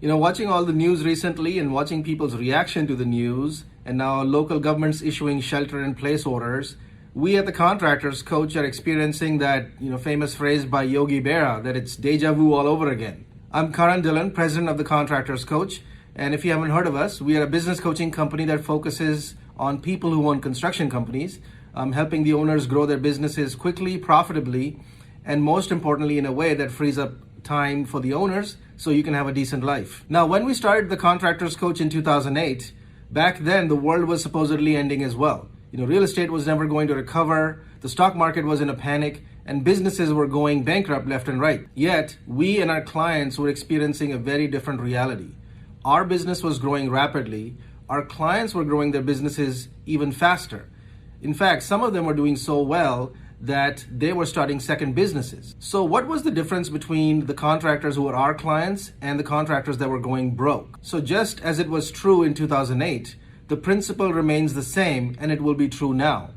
Watching all the news recently and watching people's reaction to the news, and now local governments issuing shelter-in-place orders, we at the Contractors Coach are experiencing that, famous phrase by Yogi Berra that it's deja vu all over again. I'm Karan Dillon, president of the Contractors Coach, and if you haven't heard of us, we are a business coaching company that focuses on people who own construction companies, helping the owners grow their businesses quickly, profitably, and most importantly, in a way that frees up time for the owners so you can have a decent life. Now, when we started the Contractors Coach in 2008, back then the world was supposedly ending as well. Real estate was never going to recover, the stock market was in a panic, and businesses were going bankrupt left and right. Yet, we and our clients were experiencing a very different reality. Our business was growing rapidly, our clients were growing their businesses even faster. In fact, some of them were doing so well that they were starting second businesses. So what was the difference between the contractors who were our clients and the contractors that were going broke? So just as it was true in 2008, the principle remains the same, and it will be true now.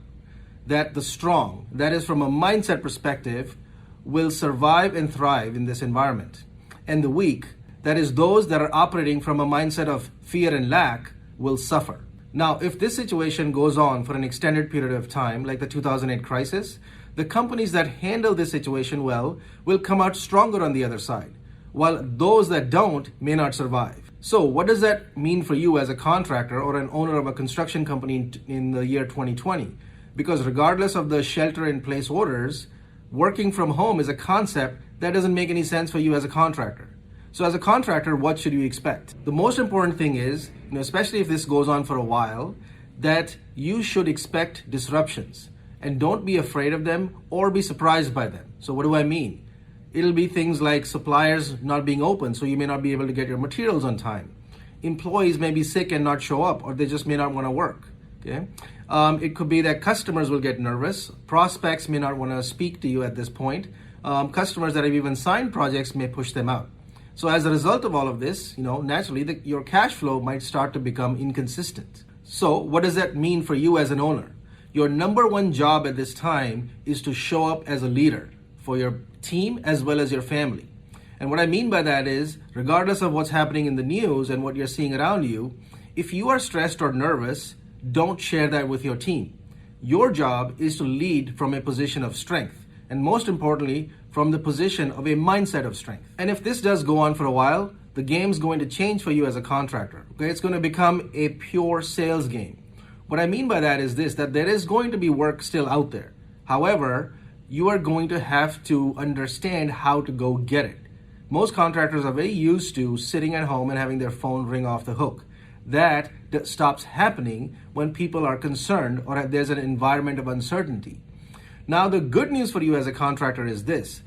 That the strong, that is from a mindset perspective, will survive and thrive in this environment. And the weak, that is those that are operating from a mindset of fear and lack, will suffer. Now, if this situation goes on for an extended period of time, like the 2008 crisis, the companies that handle this situation well will come out stronger on the other side, while those that don't may not survive. So what does that mean for you as a contractor or an owner of a construction company in the year 2020? Because regardless of the shelter-in-place orders, working from home is a concept that doesn't make any sense for you as a contractor. So as a contractor, what should you expect? The most important thing is, especially if this goes on for a while, that you should expect disruptions and don't be afraid of them or be surprised by them. So what do I mean? It'll be things like suppliers not being open, so you may not be able to get your materials on time. Employees may be sick and not show up, or they just may not want to work. Okay? It could be that customers will get nervous. Prospects may not want to speak to you at this point. Customers that have even signed projects may push them out. So as a result of all of this, naturally your cash flow might start to become inconsistent. So what does that mean for you as an owner? Your number one job at this time is to show up as a leader for your team as well as your family. And what I mean by that is, regardless of what's happening in the news and what you're seeing around you, if you are stressed or nervous, don't share that with your team. Your job is to lead from a position of strength, and most importantly, from the position of a mindset of strength. And if this does go on for a while, the game's going to change for you as a contractor. Okay, it's going to become a pure sales game. What I mean by that is this, that there is going to be work still out there. However, you are going to have to understand how to go get it. Most contractors are very used to sitting at home and having their phone ring off the hook. That stops happening when people are concerned or there's an environment of uncertainty. Now, the good news for you as a contractor is this,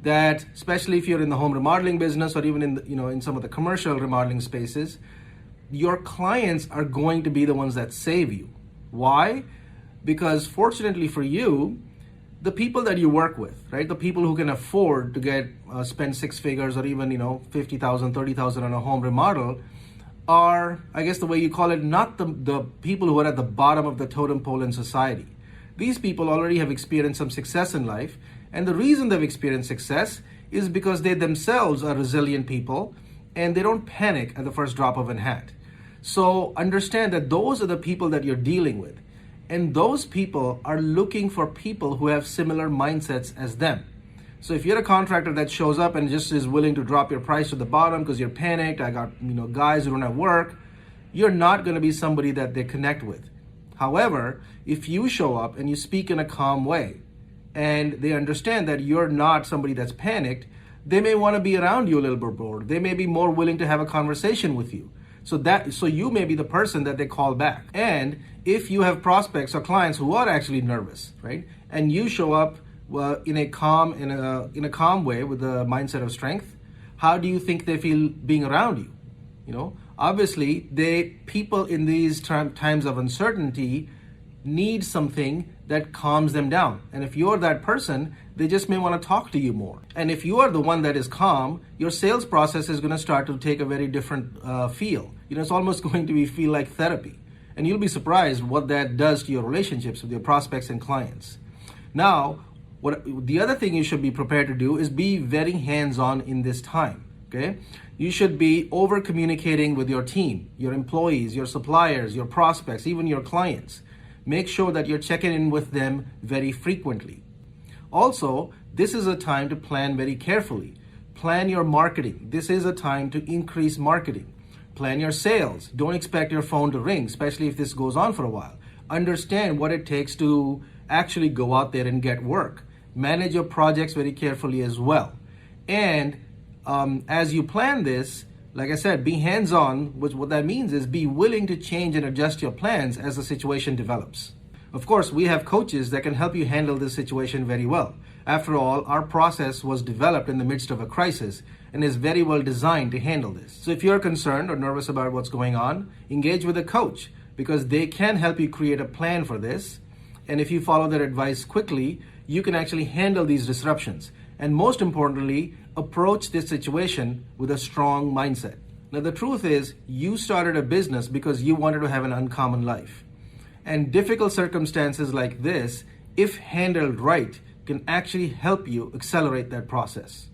that especially if you're in the home remodeling business or even in some of the commercial remodeling spaces, your clients are going to be the ones that save you. Why? Because fortunately for you, the people that you work with, right, the people who can afford to spend six figures or even $50,000, $30,000 on a home remodel are, I guess the way you call it, not the people who are at the bottom of the totem pole in society. These people already have experienced some success in life, and the reason they've experienced success is because they themselves are resilient people and they don't panic at the first drop of a hat. So understand that those are the people that you're dealing with, and those people are looking for people who have similar mindsets as them. So if you're a contractor that shows up and just is willing to drop your price to the bottom because you're panicked, I got guys who don't have work, you're not going to be somebody that they connect with. However, if you show up and you speak in a calm way and they understand that you're not somebody that's panicked, they may want to be around you a little bit more. They may be more willing to have a conversation with you. So you may be the person that they call back. And if you have prospects or clients who are actually nervous, right, and you show up in a calm way with a mindset of strength, how do you think they feel being around you? Obviously, people in these times of uncertainty need something that calms them down. And if you're that person, they just may want to talk to you more. And if you are the one that is calm, your sales process is going to start to take a very different feel. It's almost going to feel like therapy. And you'll be surprised what that does to your relationships with your prospects and clients. Now, the other thing you should be prepared to do is be very hands-on in this time. Okay. You should be over communicating with your team, your employees, your suppliers, your prospects, even your clients. Make sure that you're checking in with them very frequently. Also, this is a time to plan very carefully. Plan your marketing. This is a time to increase marketing. Plan your sales. Don't expect your phone to ring, especially if this goes on for a while. Understand what it takes to actually go out there and get work. Manage your projects very carefully as well. And as you plan this, like I said, be hands-on, which what that means is be willing to change and adjust your plans as the situation develops. Of course, we have coaches that can help you handle this situation very well. After all, our process was developed in the midst of a crisis and is very well designed to handle this. So if you're concerned or nervous about what's going on, engage with a coach because they can help you create a plan for this. And if you follow their advice quickly, you can actually handle these disruptions. And most importantly, approach this situation with a strong mindset. Now, the truth is, you started a business because you wanted to have an uncommon life. And difficult circumstances like this, if handled right, can actually help you accelerate that process.